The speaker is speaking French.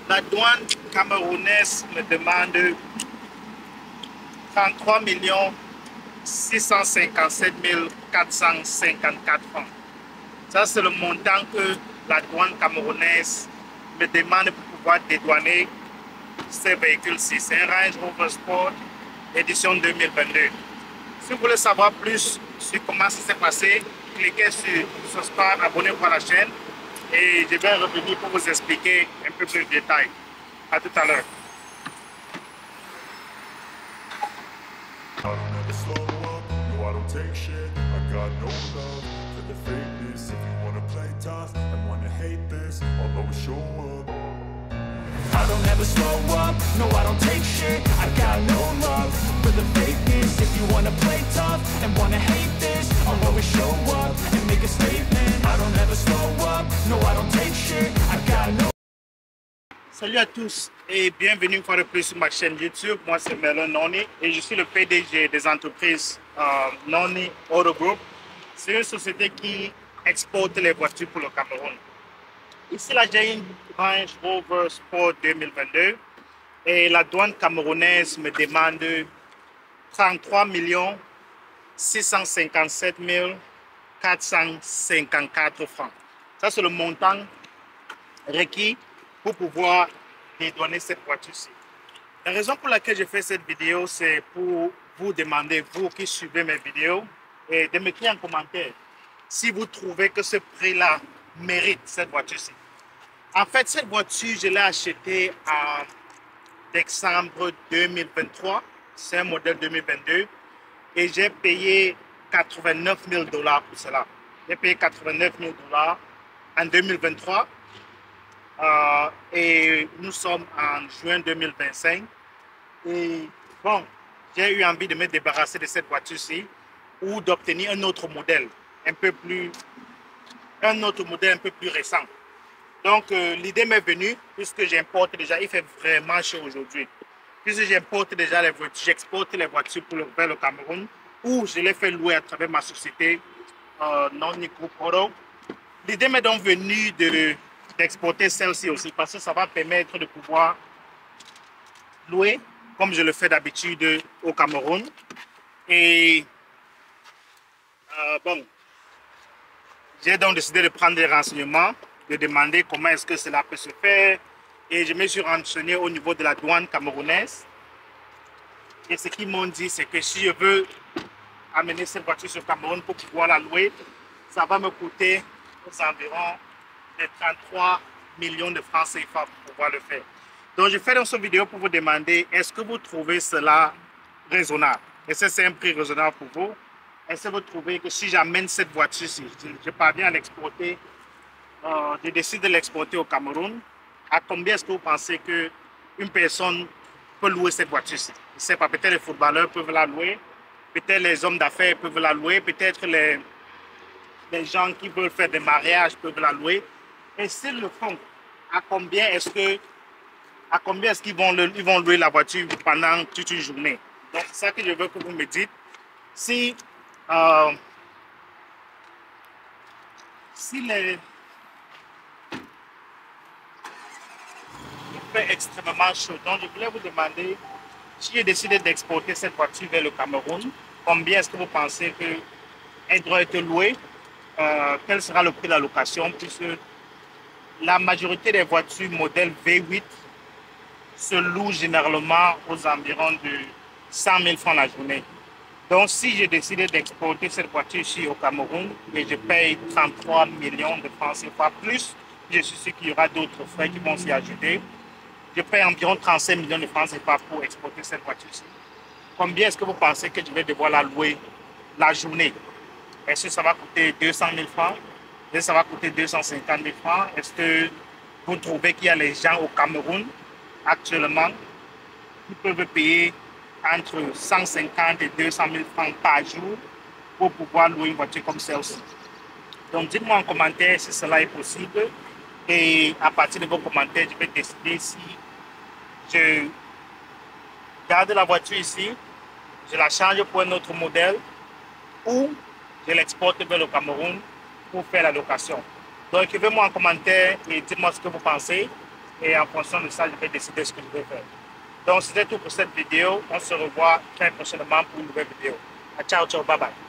La douane camerounaise me demande 33 657 454 francs. Ça, c'est le montant que la douane camerounaise me demande pour pouvoir dédouaner ces véhicules-ci. C'est un Range Rover Sport édition 2022. Si vous voulez savoir plus sur comment ça s'est passé, cliquez sur subscribe, abonnez-vous à la chaîne et je vais revenir pour vous expliquer un peu plus de détails. À tout à l'heure. Take shit, I got no love for the fakeness. If you wanna play tough and wanna hate this, I'll always show up. I don't ever slow up, no I don't take shit. I got no love for the fakeness. If you wanna play tough and wanna hate this, I'll always show up and make a statement. I don't ever slow up, no I don't take shit. I got no. Salut à tous et bienvenue une fois de plus sur ma chaîne YouTube. Moi c'est Merlin Noni et je suis le PDG des entreprises Noni Auto Group. C'est une société qui exporte les voitures pour le Cameroun. Ici là j'ai une Range Rover Sport 2022 et la douane camerounaise me demande 33 657 454 francs. Ça c'est le montant requis pour pouvoir dédouaner cette voiture-ci. La raison pour laquelle je fais cette vidéo, c'est pour vous demander, vous qui suivez mes vidéos, et de m'écrire en commentaire si vous trouvez que ce prix-là mérite cette voiture-ci. En fait, cette voiture, je l'ai achetée en décembre 2023. C'est un modèle 2022 et j'ai payé 89 000 $ pour cela. J'ai payé 89 000 $ en 2023. Et nous sommes en juin 2025 et bon, j'ai eu envie de me débarrasser de cette voiture-ci ou d'obtenir un autre modèle un peu plus récent. Donc l'idée m'est venue puisque j'importe déjà, il fait vraiment chaud aujourd'hui, puisque j'importe déjà les voitures, j'exporte les voitures vers le Cameroun ou je les fais louer à travers ma société Noni Group Auto. L'idée m'est donc venue d'exporter celle-ci aussi parce que ça va permettre de pouvoir louer comme je le fais d'habitude au Cameroun. Et bon, j'ai donc décidé de prendre des renseignements, de demander comment est-ce que cela peut se faire et je me suis renseigné au niveau de la douane camerounaise et ce qu'ils m'ont dit c'est que si je veux amener cette voiture sur le Cameroun pour pouvoir la louer, ça va me coûter aux environs de 33 millions de francs CFA pour pouvoir le faire. Donc je fais dans cette vidéo pour vous demander, est-ce que vous trouvez cela raisonnable? Est-ce que c'est un prix raisonnable pour vous? Est-ce que vous trouvez que si j'amène cette voiture-ci, je parviens à l'exporter, je décide de l'exporter au Cameroun, à combien est-ce que vous pensez qu'une personne peut louer cette voiture-ci? Je ne sais pas, peut-être les footballeurs peuvent la louer, peut-être les hommes d'affaires peuvent la louer, peut-être les gens qui veulent faire des mariages peuvent la louer. Et s'ils le font, à combien est-ce qu'ils vont louer la voiture pendant toute une journée? Donc c'est ça que je veux que vous me dites. Si il fait extrêmement chaud, donc je voulais vous demander, si j'ai décidé d'exporter cette voiture vers le Cameroun, combien est-ce que vous pensez qu'elle doit être louée? Quel sera le prix de la location, puisque la majorité des voitures modèle V8 se louent généralement aux environs de 100 000 francs la journée. Donc si j'ai décidé d'exporter cette voiture ici au Cameroun et je paye 33 millions de francs CFA plus, je suis sûr qu'il y aura d'autres frais qui vont s'y ajouter. Je paye environ 35 millions de francs CFA pour exporter cette voiture-ci. Combien est-ce que vous pensez que je vais devoir la louer la journée? Est-ce que ça va coûter 200 000 francs? Est-ce que ça va coûter 250 000 francs? Est-ce que vous trouvez qu'il y a les gens au Cameroun actuellement qui peuvent payer entre 150 et 200 000 francs par jour pour pouvoir louer une voiture comme celle-ci? Donc dites-moi en commentaire si cela est possible et à partir de vos commentaires, je vais décider si je garde la voiture ici, je la change pour un autre modèle ou je l'exporte vers le Cameroun pour faire la location. Donc écrivez-moi en commentaire et dites-moi ce que vous pensez. Et en fonction de ça, je vais décider ce que je vais faire. Donc, c'était tout pour cette vidéo. On se revoit très prochainement pour une nouvelle vidéo. Ciao, ciao, bye bye.